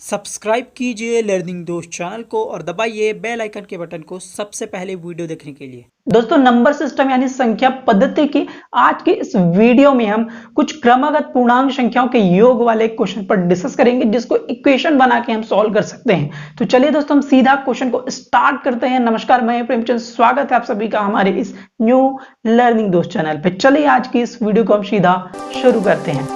Subscribe कीजिए learning दोस्त channel को और दबाइए बेल आइकन के बटन को सबसे पहले वीडियो देखने के लिए। दोस्तों नंबर सिस्टम यानी संख्या पद्धति की आज के इस वीडियो में हम कुछ क्रमागत पूर्णांक संख्याओं के योग वाले क्वेश्चन पर डिस्कस करेंगे जिसको इक्वेशन बना के हम सॉल्व कर सकते हैं। तो चलिए दोस्तों हम सीधा क्वेश्चन को स्टार्ट करते हैं। नमस्कार, मैं प्रेमचंद, स्वागत है आप सभी का हमारे इस न्यू लर्निंग दोस्त चैनल पे। चलिए आज की इस वीडियो को हम सीधा शुरू करते हैं।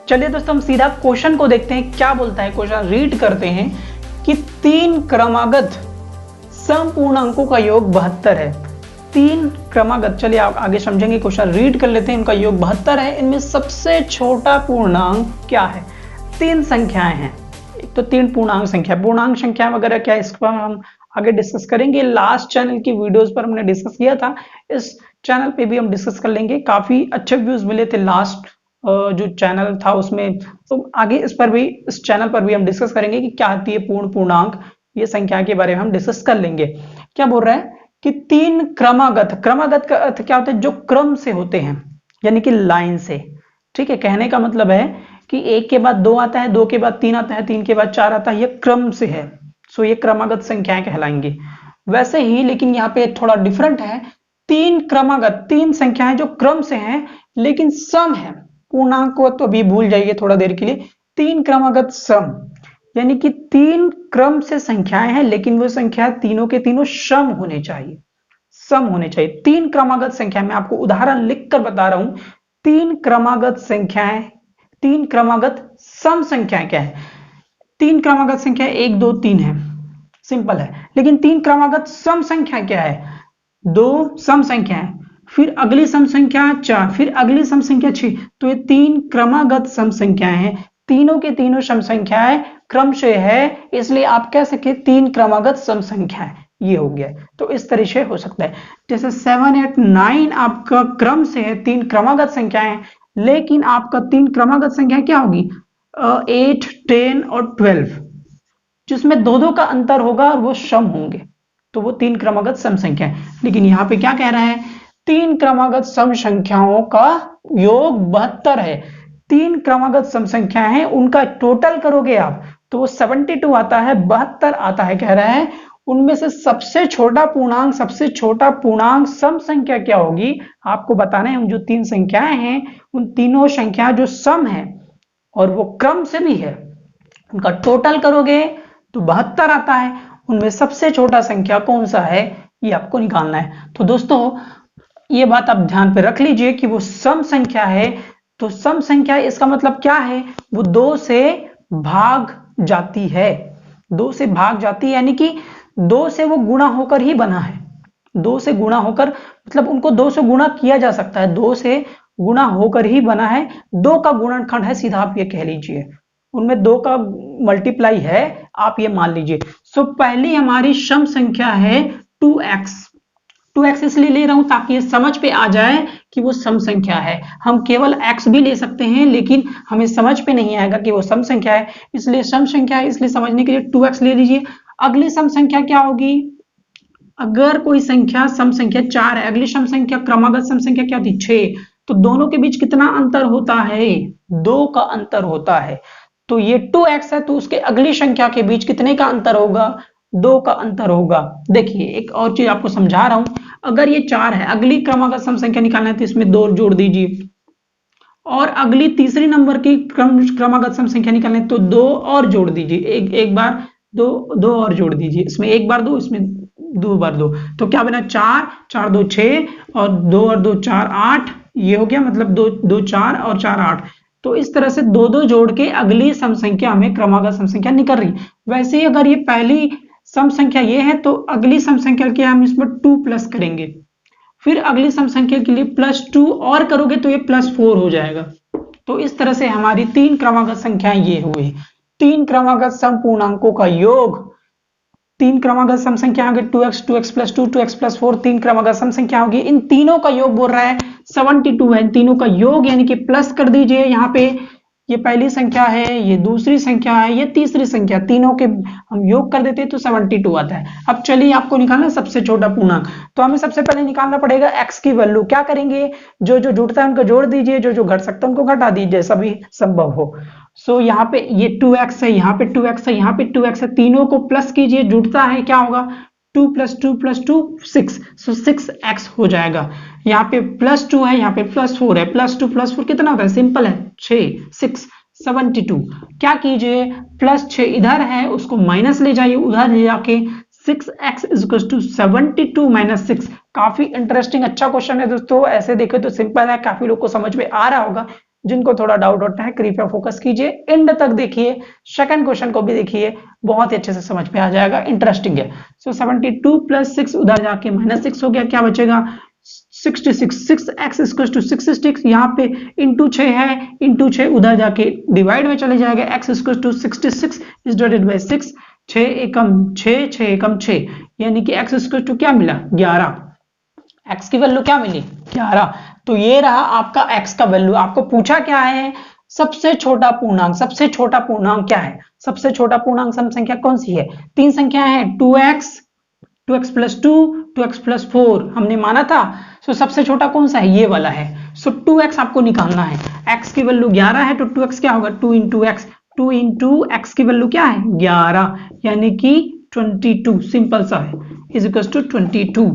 चलिए दोस्तों हम सीधा क्वेश्चन को देखते हैं, क्या बोलता है क्वेश्चन। रीड करते हैं कि तीन क्रमागत समपूर्णांकों का योग 72 है। तीन क्रमागत, चलिए आप आगे समझेंगे। क्वेश्चन रीड कर लेते हैं। इनका योग 72 है। इनमें सबसे छोटा पूर्णांक क्या है? तीन संख्याएं हैं। एक तो तीन पूर्णांक संख्या वगैरह क्या है, इस पर हम आगे डिस्कस करेंगे। लास्ट चैनल की वीडियोस पर हमने डिस्कस किया था, इस चैनल पे भी हम डिस्कस कर लेंगे। काफी अच्छे व्यूज मिले थे लास्ट जो चैनल था उसमें, तो आगे इस चैनल पर भी हम डिस्कस करेंगे कि क्या आती है पूर्ण पूर्णांक, ये संख्या के बारे में हम डिस्कस कर लेंगे। क्या बोल रहा है कि तीन क्रमागत का अर्थ क्या होता है? जो क्रम से होते हैं, यानी कि लाइन से। ठीक है, कहने का मतलब है कि एक के बाद दो आता है, दो के बाद तीन आता है, तीन के बाद चार आता है, ये क्रम से है। सो ये क्रमागत संख्याएं कहलाएंगी। वैसे ही लेकिन यहाँ पे थोड़ा डिफरेंट है। तीन क्रमागत, तीन संख्याएं जो क्रम से हैं लेकिन सम है। पूर्णांक को तो अभी भूल जाइए थोड़ा देर के लिए। तीन क्रमागत सम यानी कि तीन क्रम से संख्याएं हैं लेकिन वो संख्या तीनों के तीनों सम होने चाहिए, सम होने चाहिए। तीन क्रमागत संख्या, मैं आपको उदाहरण लिखकर बता रहा हूं। तीन क्रमागत संख्याएं, तीन क्रमागत सम संख्याएं क्या है? तीन क्रमागत संख्या 1 2 3 है, सिंपल है। लेकिन तीन क्रमागत सम संख्या क्या है? दो सम संख्या है, फिर अगली सम संख्या 4, फिर अगली सम संख्या 6। तो ये तीन क्रमागत सम संख्याएं हैं। तीनों के तीनों सम संख्याएं क्रम से है, इसलिए आप कह सकते तीन क्रमागत सम संख्याएं। ये हो गया। तो इस तरह से हो सकता है, जैसे 7 8 9 आपका क्रम से है, तीन क्रमागत संख्याएं, लेकिन आपका तीन क्रमागत संख्या क्या होगी? 8 10 और 12, जिसमें दो दो का अंतर होगा और वो सम होंगे, तो वो तीन क्रमागत सम संख्या है। लेकिन यहाँ पे क्या कह रहा है? तीन क्रमागत सम संख्याओं का योग 72 है। तीन क्रमागत सम संख्या है, उनका टोटल करोगे आप तो वो 72 आता है, 72 आता है। कह रहा है उनमें से सबसे छोटा पूर्णांक सम संख्या क्या होगी? आपको बताना है। जो तीन संख्याएं हैं उन तीनों संख्या जो सम है और वो क्रम से भी है, उनका टोटल करोगे तो 72 आता है। उनमें सबसे छोटा संख्या कौन सा है, ये आपको निकालना है। तो दोस्तों ये बात आप ध्यान पे रख लीजिए कि वो सम संख्या है। तो सम संख्या इसका मतलब क्या है? वो दो से भाग जाती है। दो से भाग जाती है यानी कि दो से वो गुणा होकर ही बना है। दो से गुणा होकर मतलब उनको दो से गुणा किया जा सकता है, दो से गुणा होकर ही बना है। दो का गुणनखंड है, सीधा आप ये कह लीजिए। उनमें दो का मल्टीप्लाई है, आप ये मान लीजिए। सो पहली हमारी सम संख्या है 2x। 2x इसलिए ले रहा हूं ताकि ये समझ पे आ जाए कि वो सम संख्या है। हम केवल x भी ले सकते हैं लेकिन हमें समझ पे नहीं आएगा कि वो सम संख्या है, इसलिए सम संख्या है, इसलिए समझने के लिए 2x ले लीजिए। अगली सम संख्या क्या होगी? अगर कोई संख्या सम संख्या 4 है, अगली सम संख्या क्रमागत सम संख्या क्या होती? 6। तो दोनों के बीच कितना अंतर होता है? 2 का अंतर होता है। तो ये 2x है, तो उसके अगली संख्या के बीच कितने का अंतर होगा? 2 का अंतर होगा। देखिए एक और चीज आपको समझा रहा हूं। अगर ये 4 है, अगली क्रमागत सम संख्या निकालना है तो इसमें 2 जोड़ दीजिए, और अगली तीसरी नंबर की क्रमागत सम संख्या निकालना है तो 2 और जोड़ दीजिए। एक बार दो और जोड़ दीजिए, इसमें एक बार 2, इसमें 2 बार 2। तो क्या बना? 4 4 2 6 और 2 और 2 4 8। ये हो गया, मतलब 2 2 4 और 4 8। तो इस तरह से दो दो जोड़ के अगली सम संख्या हमें क्रमागत सम संख्या निकल रही। वैसे ही अगर ये पहली सम संख्या ये है तो अगली सम संख्या के हम इसमें 2 प्लस करेंगे, फिर अगली सम संख्या के लिए +2 और करोगे तो ये +4 हो जाएगा। तो इस तरह से हमारी तीन क्रमागत संख्याएं ये हुई। तीन क्रमागत सम पूर्णांकों का योग, तीन क्रमागत सम संख्या होगी 2x 2x + 2 2x + 4, तीन क्रमागत सम संख्या होगी। इन तीनों का योग बोल रहा है 72 है। इन तीनों का योग यानी कि प्लस कर दीजिए यहाँ पे ये पहली संख्या है, ये दूसरी संख्या है, ये तीसरी संख्या, तीनों के हम योग कर देते हैं तो 72 आता है। अब चलिए आपको निकालना है सबसे छोटा पूर्णांक, तो हमें सबसे पहले निकालना पड़ेगा x की वैल्यू। क्या करेंगे, जो जो जुड़ता है उनको जोड़ दीजिए, जो जो घट सकता है उनको घटा दीजिए, सभी संभव हो। सो यहाँ पे ये 2x है, यहाँ पे 2x है, यहाँ पे 2x है, तीनों को प्लस कीजिए, जुड़ता है क्या होगा 2 + 2 + 2 6, सो 6x हो जाएगा। यहाँ पे +2 है, यहाँ पे +4 है, +2 +4 कितना होता है, सिंपल है 6, 6 72। क्या कीजिए, +6 इधर है उसको माइनस ले जाइए, उधर ले जाके 6x = 72 - 6। काफी इंटरेस्टिंग अच्छा क्वेश्चन है दोस्तों, ऐसे देखे तो सिंपल है, काफी लोग को समझ में आ रहा होगा। जिनको थोड़ा डाउट होता है कृपया फोकस कीजिए, एंड तक देखिए, सेकंड क्वेश्चन को भी देखिए, बहुत ही अच्छे से समझ में आ जाएगा, इंटरेस्टिंग है। सो 72 + 6 उधर जाके -6 हो गया, क्या बचेगा 66, 6x = 66, यहाँ पे इंटू 6 है, इंटू 6 उधर जाके डिवाइड में चले जाएगा, x = 66 / 6, 6 एकम 6, 6 एकम 6, यानी कि x = क्या मिला 11। x की वैल्यू क्या मिली 11। तो ये रहा आपका x का वैल्यू। आपको पूछा क्या है, सबसे छोटा पूर्णांक। सबसे छोटा पूर्णांक क्या है, सबसे छोटा पूर्णांक सम संख्या कौन सी है, तीन संख्या है 2x, 2x + 2, 2x + 4 हमने माना था। सो सबसे छोटा कौन सा है, ये वाला है। सो 2x आपको निकालना है, x की वैल्यू 11 है तो 2x क्या होगा 2 × x, 2 × x की वैल्यू क्या है 11, यानी कि 22, सिंपल सा है, = 22।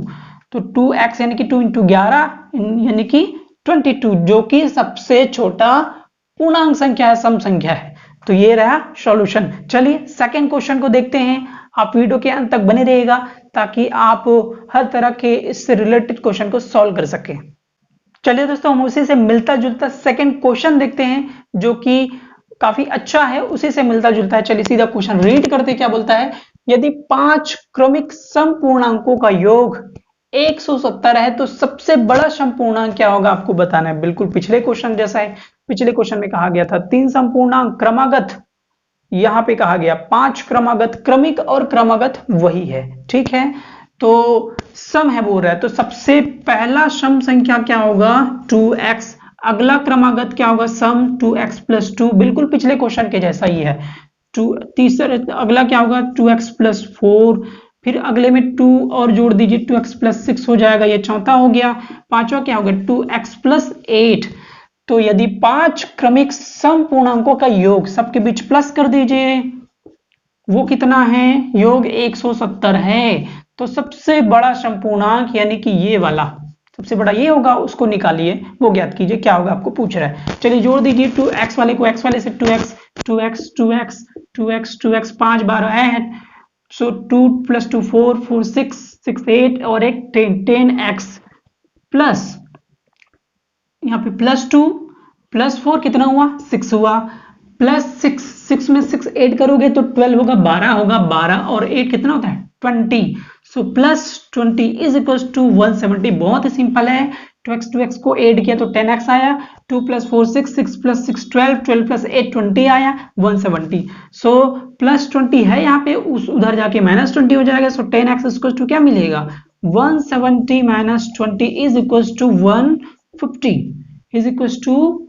तो 2x यानी कि 2 × 11 यानी कि 22, जो कि सबसे छोटा पूर्णांक संख्या है, सम संख्या है। तो ये रहा सॉल्यूशन। चलिए सेकंड क्वेश्चन को देखते हैं, आप वीडियो के अंत तक बने रहिएगा ताकि आप हर तरह के इससे रिलेटेड क्वेश्चन को सॉल्व कर सकें। चलिए दोस्तों, हम उसी से मिलता जुलता सेकंड क्वेश्चन देखते हैं, जो कि काफी अच्छा है, उसी से मिलता जुलता है। चलिए सीधा क्वेश्चन रीड करते, क्या बोलता है, यदि 5 क्रमिक सम पूर्णांकों का योग 170 है तो सबसे बड़ा सम पूर्णांक क्या होगा, आपको बताना है। बिल्कुल पिछले क्वेश्चन जैसा है। पिछले क्वेश्चन में कहा गया था 3 सम पूर्णांक क्रमागत, यहां पे कहा गया 5 क्रमागत, क्रमिक और क्रमागत वही है, ठीक है। तो सम है बोल रहा है, तो सबसे पहला सम संख्या क्या होगा 2x, अगला क्रमागत क्या होगा सम 2x + 2, बिल्कुल पिछले क्वेश्चन के जैसा ही है। तीसरा अगला क्या होगा 2x + 4, फिर अगले में 2 और जोड़ दीजिए 2x + 6 हो जाएगा, ये चौथा हो गया। पांचवा क्या होगा 2x + 8। तो यदि 5 क्रमिक सम पूर्णांकों का योग, सबके बीच प्लस कर दीजिए, वो कितना है योग 170 है। तो सबसे बड़ा सम पूर्णांक यानी कि ये वाला सबसे बड़ा ये होगा, उसको निकालिए, वो ज्ञात कीजिए क्या होगा, आपको पूछ रहा है। चलिए जोड़ दीजिए 2x वाले को x वाले से 2x 2x 2x 2x 2x 5 12 है। सो 2 + 2 4 4 6 6 8 और एक 10 10x प्लस यहाँ पे +2 + 4 कितना हुआ 6 हुआ, +6 6 में 6 ऐड करोगे तो 12 होगा, 12 होगा, 12 और 8 कितना होता है 20। सो +20 = 170। बहुत ही सिंपल है, 2x को ऐड किया तो 10x आया, 2 + 4 6 6 + 6 12 12 + 8 20 आया 170। सो +20 है यहाँ पे, उधर जाके -20 हो जाएगा। सो 10x = क्या मिलेगा 170 - 20 = 150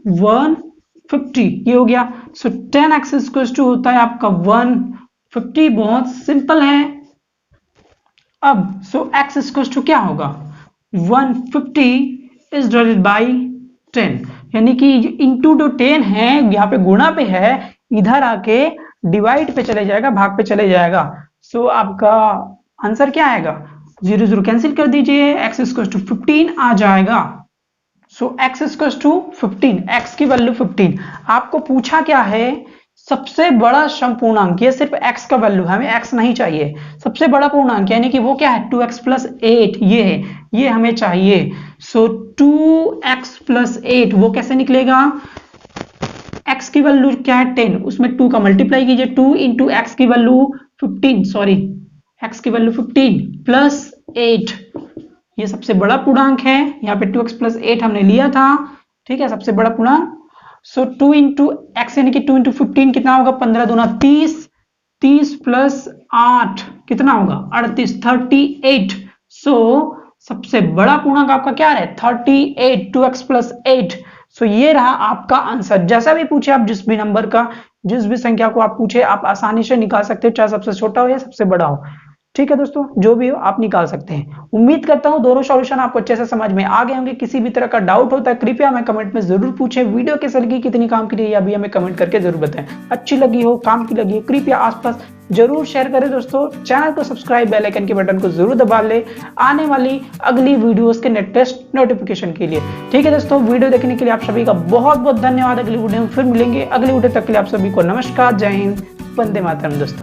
150, ये हो गया। सो 10x = होता है आपका 150, बहुत सिंपल है। अब सो x = क्या होगा 150 / 10, यानी कि इंटू जो 10 है यहाँ पे गुणा पे है, इधर आके डिवाइड पे चले जाएगा, भाग पे चले जाएगा। सो आपका आंसर क्या आएगा 0 0 कैंसिल कर दीजिए, x = 15 आ जाएगा। सो x = 15, x की वैल्यू 15। आपको पूछा क्या है सबसे बड़ा सम पूर्णांक, ये सिर्फ x का वैल्यू है, हमें x नहीं चाहिए। सबसे बड़ा पूर्णांक यानी कि वो क्या है 2x + 8, ये है, ये हमें चाहिए। सो 2x + 8 वो कैसे निकलेगा, x की वैल्यू क्या है 10, उसमें 2 का मल्टीप्लाई कीजिए, 2 × x की वैल्यू 15, सॉरी x की वैल्यू 15 + 8, ये सबसे बड़ा पूर्णांक है। यहाँ पे 2x + 8 हमने लिया था, ठीक है, सबसे बड़ा पूर्णांक। सो 2 × x यानी कि 2 × 15 कितना होगा 15 दूना 30, 30 + 8 कितना होगा 38 38। सो सबसे बड़ा पूर्णांक आपका क्या है 38, 2x + 8। सो ये रहा आपका आंसर। जैसा भी पूछे आप, जिस भी नंबर का, जिस भी संख्या को आप पूछे, आप आसानी से निकाल सकते हो, चाहे सबसे छोटा हो या सबसे बड़ा हो। ठीक है दोस्तों, जो भी हो आप निकाल सकते हैं। उम्मीद करता हूं दोनों सॉल्यूशन आपको अच्छे से समझ में आ गए होंगे। किसी भी तरह का डाउट होता है कृपया हमें कमेंट में जरूर पूछें। वीडियो कैसे लगी, कितनी काम की रही है, अभी हमें कमेंट करके जरूर बताएं। अच्छी लगी हो, काम की लगी हो, कृपया आसपास जरूर शेयर करें दोस्तों। चैनल को सब्सक्राइब, बेल आइकन के बटन को जरूर दबा ले आने वाली अगली वीडियोस के लेटेस्ट नोटिफिकेशन के लिए। ठीक है दोस्तों, वीडियो देखने के लिए आप सभी का बहुत बहुत धन्यवाद। अगली वीडियो में फिर मिलेंगे। अगली वीडियो तक के लिए आप सभी को नमस्कार, जय हिंद, वंदे मातरम दोस्तों।